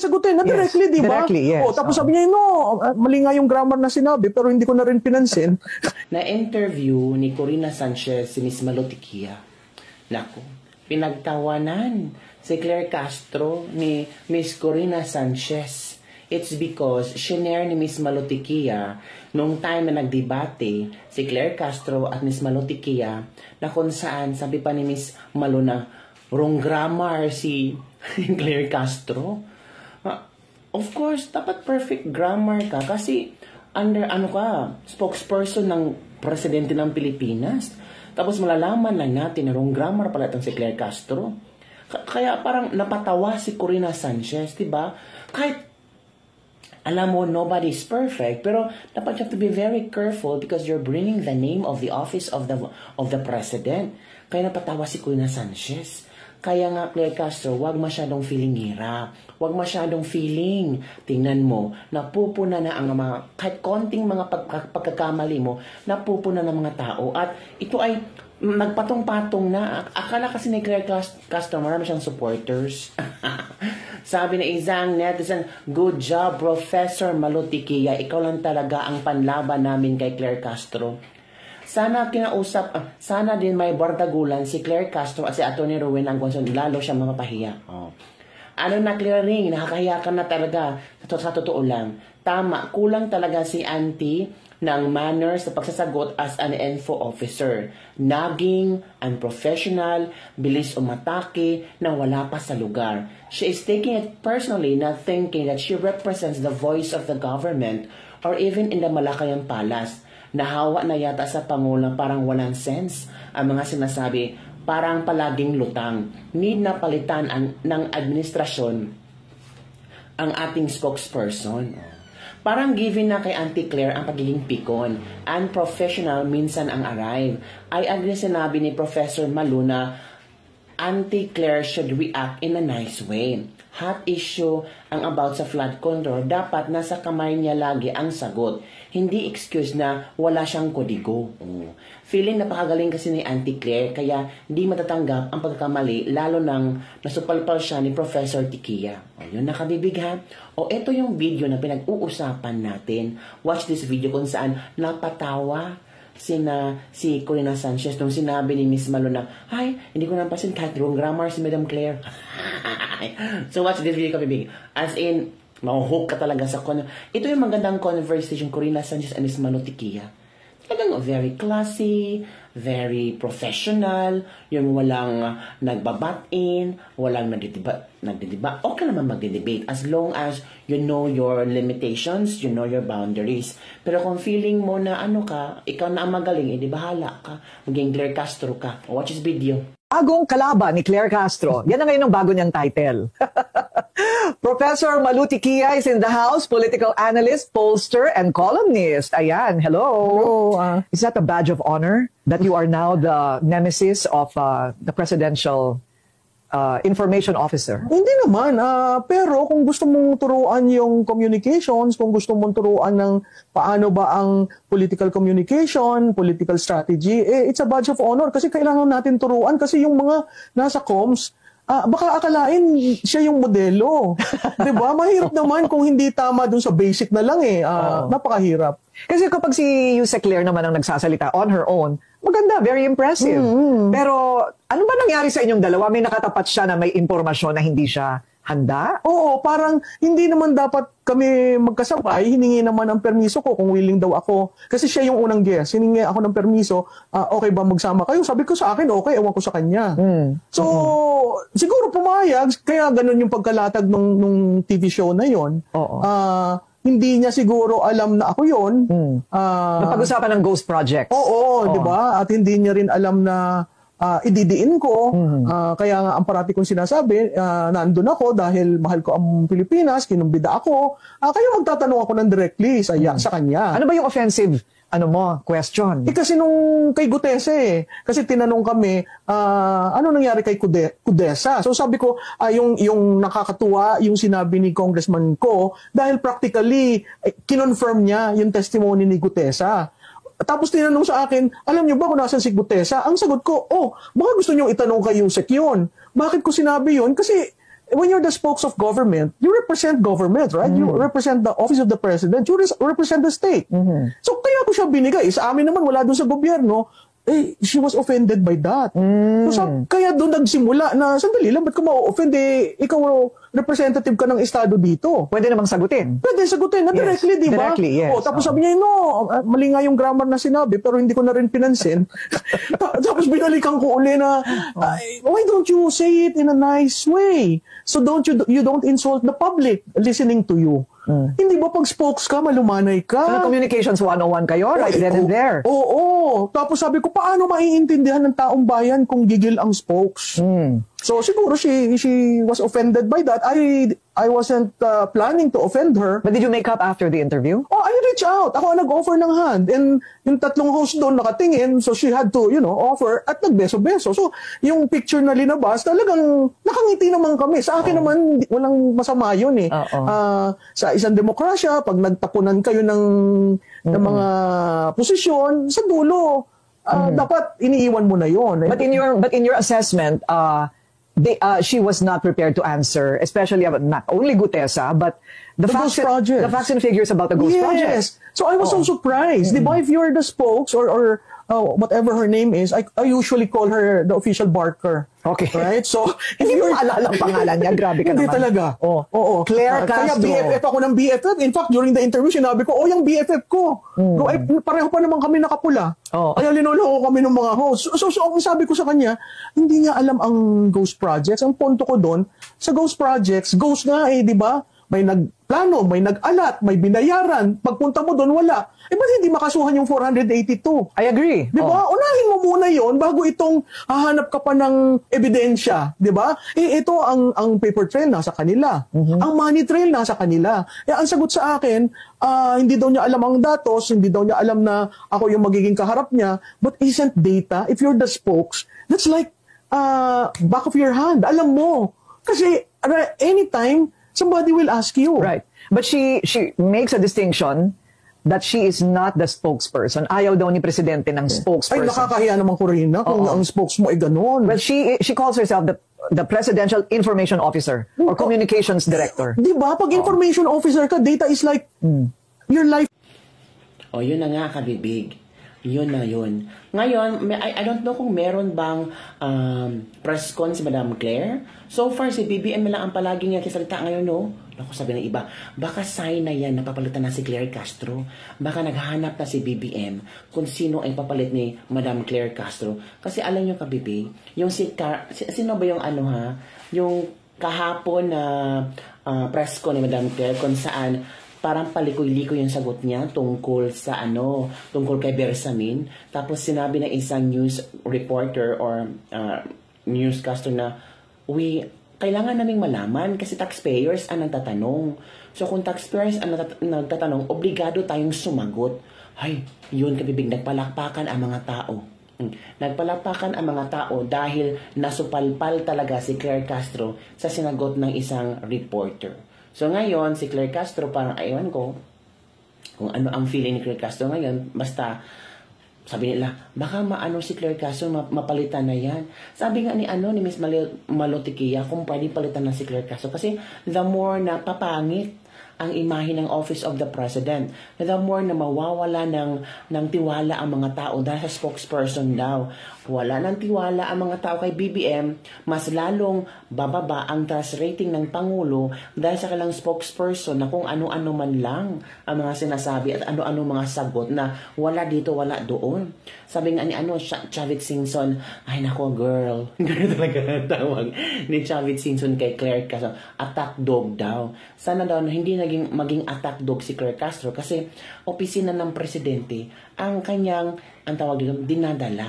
sagutin na directly, di ba? Directly, yes. Tapos sabi niya, no, mali nga yung grammar na sinabi, pero hindi ko na rin pinansin. Na-interview ni Corina Sanchez si Miss Malotikia. Naku, pinagtawanan si Claire Castro ni Miss Corina Sanchez. It's because shinare ni Miss Malotikia nung time na nagdebate si Claire Castro at Miss Malotikia na kung saan sabi pa ni Miss Malo na wrong grammar si Claire Castro. Of course, dapat perfect grammar ka kasi under spokesperson ng presidente ng Pilipinas. Tapos malalaman lang natin na wrong grammar pala itong si Claire Castro. Kaya parang napatawa si Corina Sanchez, diba? Kahit alam mo, nobody's perfect, pero dapat you have to be very careful because you're bringing the name of the office of the president. Kaya napatawa si Corina Sanchez. Kaya nga, Claire Castro, wag masyadong feeling hirap. Wag masyadong feeling. Tingnan mo, napupuna na ang mga, kahit konting mga pagkakamali mo, napupuna ng mga tao. At ito ay nagpatong-patong na. Akala kasi ni Claire Castro, marami siyang supporters. Sabi na isang netizen, good job, Professor Malotikia. Ikaw lang talaga ang panlaban namin kay Claire Castro. Sana sana din may bardagulan si Claire Castro at si Atty. Ruwen Angconson, lalo siya mapapahiya. Ano na, clearing, nakakahiya ka na talaga. Sa totoo lang. Tama, kulang talaga si Auntie ng manners sa pagsasagot as an info officer. Naging, unprofessional, bilis umatake na wala pa sa lugar. She is taking it personally, not thinking that she represents the voice of the government or even in the Malacanang Palace. Nahawa na yata sa Pangulo, parang walang sense ang mga sinasabi, parang palaging lutang. Need na palitan ng administrasyon ang ating spokesperson. Parang given na kay Auntie Claire ang pagiging pikon. Unprofessional minsan ang arrive. I agree sinabi ni Professor Maluna, Auntie Claire should react in a nice way. Hot issue ang about sa flood control. Dapat nasa kamay niya lagi ang sagot. Hindi excuse na wala siyang kodigo. Feeling napakagaling kasi ni Auntie Claire kaya di matatanggap ang pagkakamali lalo nang nasupalpal siya ni Professor Tikia. Yun nakabibig ha. Ito yung video na pinag-uusapan natin. Watch this video kung saan napatawa si Corina Sanchez nung sinabi ni Miss Malo na, ay, hindi ko napasin kahit wrong grammar si Madam Claire. So watch this video kabibig. As in, mahuhook ka talaga sa ito yung magandang conversation Corina Sanchez and Miss Malotikia. Talagang very classy, very professional, yung walang nagbabat-in, walang nagdidiba. Okay naman magdidebate as long as you know your limitations, you know your boundaries. Pero kung feeling mo na ikaw na ang magaling, edi bahala ka. Maging Claire Castro ka. Watch this video. Bagong kalaban ni Claire Castro. Yan na ngayon ang bago niyang title. Professor Malotikia is in the house, political analyst, pollster, and columnist. Ayan, hello. Hello. Is that a badge of honor that you are now the nemesis of the presidential information officer? Hindi naman. Pero kung gusto mong turuan yung communications, kung gusto mong turuan ng paano ba ang political communication, political strategy, it's a badge of honor kasi kailangan natin turuan kasi yung mga nasa comms, baka akalain siya yung modelo. 'Di ba? Mahirap naman kung hindi tama dun sa basic na lang napakahirap. Kasi kapag si Yusek Claire naman ang nagsasalita on her own, maganda, very impressive. Pero ano ba nangyari sa inyong dalawa? May nakatapat siya na may impormasyon na hindi siya handa? Oo, parang hindi naman dapat kami magkasabay. Hiningi naman ang permiso ko kung willing daw ako. Kasi siya yung unang guest. Hiningi ako ng permiso, okay ba magsama kayo? Sabi ko sa akin, okay, ewan ko sa kanya. So, siguro pumayag, kaya ganun yung pagkalatag nung TV show na yon. Hindi niya siguro alam na ako yon. Napag-usapan ng Ghost Project. Oo. Di ba? At hindi niya rin alam na ididiin ko. Kaya nga ang parati kong sinasabi, nandun ako dahil mahal ko ang Pilipinas, kinumbida ako. Kaya magtatanong ako ng directly sa kanya. Ano ba yung offensive question? Kasi nung kay Gutese kasi tinanong kami, ano nangyari kay Kudesa? So sabi ko, yung nakakatuwa yung sinabi ni Congressman Ko dahil practically kinonfirm niya yung testimony ni Gutesa. Tapos tinanong sa akin, alam niyo ba kung nasan si Gutesa? Ang sagot ko, baka gusto niyong itanong kay Yusek yun. Bakit ko sinabi yun? Kasi when you're the spokes of government, you represent government, right? You represent the office of the president, you represent the state. So kaya ko siya binigay. Sa amin naman, wala doon sa gobyerno, she was offended by that. So, kaya doon nagsimula na, sandali lang, ba't ka ma-offend? Ikaw, representative ka ng estado dito. Pwede namang sagutin. Pwede sagutin na directly, di ba? Directly, yes. Tapos sabi niya, no, mali nga yung grammar na sinabi, pero hindi ko na rin pinansin. Tapos binalikan ko uli na, why don't you say it in a nice way? So you don't insult the public listening to you. Hindi ba pag spokes ka, malumanay ka? Communications 101 kayo, right then and there. Oo. Tapos sabi ko, paano maiintindihan ng taong bayan kung gigil ang spokes? So siguro she was offended by that. I wasn't planning to offend her. But did you make up after the interview? Oh, I reached out. Ako ang nag-offer ng hand. And yung tatlong host doon nakatingin, so she had to, offer at nagbeso-beso. So yung picture na linabas, talagang nakangiti naman kami. Sa akin naman, walang masama yun eh. Sa isang demokrasya, pag nagtapunan kayo ng mga posisyon, sa dulo, dapat iniiwan mo na yun. But in your assessment, she was not prepared to answer, especially about not only Gutesa, but the facts and figures about the Ghost Project. Yes. So I was so surprised. Di ba, if you're the spokes or whatever her name is, I usually call her the official barker. Okay. Right? So, hindi mo maalala ang pangalan niya. Grabe ka hindi naman. Talaga. Oo. Claire Castro. Kaya BFF ako ng BFF. In fact, during the interview, sinabi ko, yung BFF ko. Pareho pa naman kami nakapula. Kaya linuloko kami ng mga hosts. So, ang sabi ko sa kanya, hindi niya alam ang Ghost Projects. Ang punto ko doon, sa Ghost Projects, ghost nga di ba? May nagplano, may nag-alat, may binayaran. Pagpunta mo doon, wala. Ba't hindi makasuhan yung 482? I agree. Di ba? Unahin mo muna yon bago itong hahanap ka pa ng ebidensya. Di ba? Ito ang paper trail nasa kanila. Ang money trail nasa kanila. Ang sagot sa akin, hindi daw niya alam ang datos, hindi daw niya alam na ako yung magiging kaharap niya. But isn't data, if you're the spokes, that's like back of your hand. Alam mo. Kasi anytime, somebody will ask you. Right. But she makes a distinction that she is not the spokesperson. Ayaw daw ni Presidente ng spokesperson. Ay, nakakahiya naman ko rin na kung ang spokes mo ay ganun. Well, she calls herself the Presidential Information Officer or Communications Director. Di ba? Pag information officer ka, data is like your life. Yun na nga, kabibig. Yun na yun. Ngayon, I don't know kung meron bang press con si Madam Claire. So far, si BBM lang ang palagi niya kisalita ngayon, no? Ako sabi ng iba, baka sign na yan, napapalitan na si Claire Castro. Baka naghahanap na si BBM kung sino ay papalit ni Madam Claire Castro. Kasi alam nyo, kabibig, yung sino ba yung yung kahapon na press con ni Madam Claire kung saan parang palikoy-likoy yung sagot niya tungkol sa tungkol kay Bersamin. Tapos sinabi ng isang news reporter or newscaster na, kailangan naming malaman kasi taxpayers ang nagtatanong. So kung taxpayers ang nagtatanong, obligado tayong sumagot. Ay, yun kabibig, nagpalakpakan ang mga tao. Nagpalakpakan ang mga tao dahil nasupalpal talaga si Claire Castro sa sinagot ng isang reporter. So ngayon, si Claire Castro, parang aywan ko kung ano ang feeling ni Claire Castro ngayon. Basta, sabi nila, baka maano si Claire Castro, mapalitan na yan. Sabi nga ni Miss Malotikia, kung pwede palitan na si Claire Castro. Kasi the more na papangit ang imahe ng Office of the President, the more na mawawala ng tiwala ang mga tao dahil sa spokesperson daw. Wala ng tiwala ang mga tao kay BBM, mas lalong bababa ang trust rating ng Pangulo dahil sa kailang spokesperson na kung ano-ano man lang ang mga sinasabi at ano-ano mga sagot na wala dito, wala doon. Sabi nga ni Chavit Singson, ay nako girl, gano'n talaga tawag ni Chavit Singson kay Claire Castro, attack dog daw. Sana daw na hindi maging attack dog si Claire Castro kasi opisina ng presidente ang kanyang, ang tawag dito, dinadala.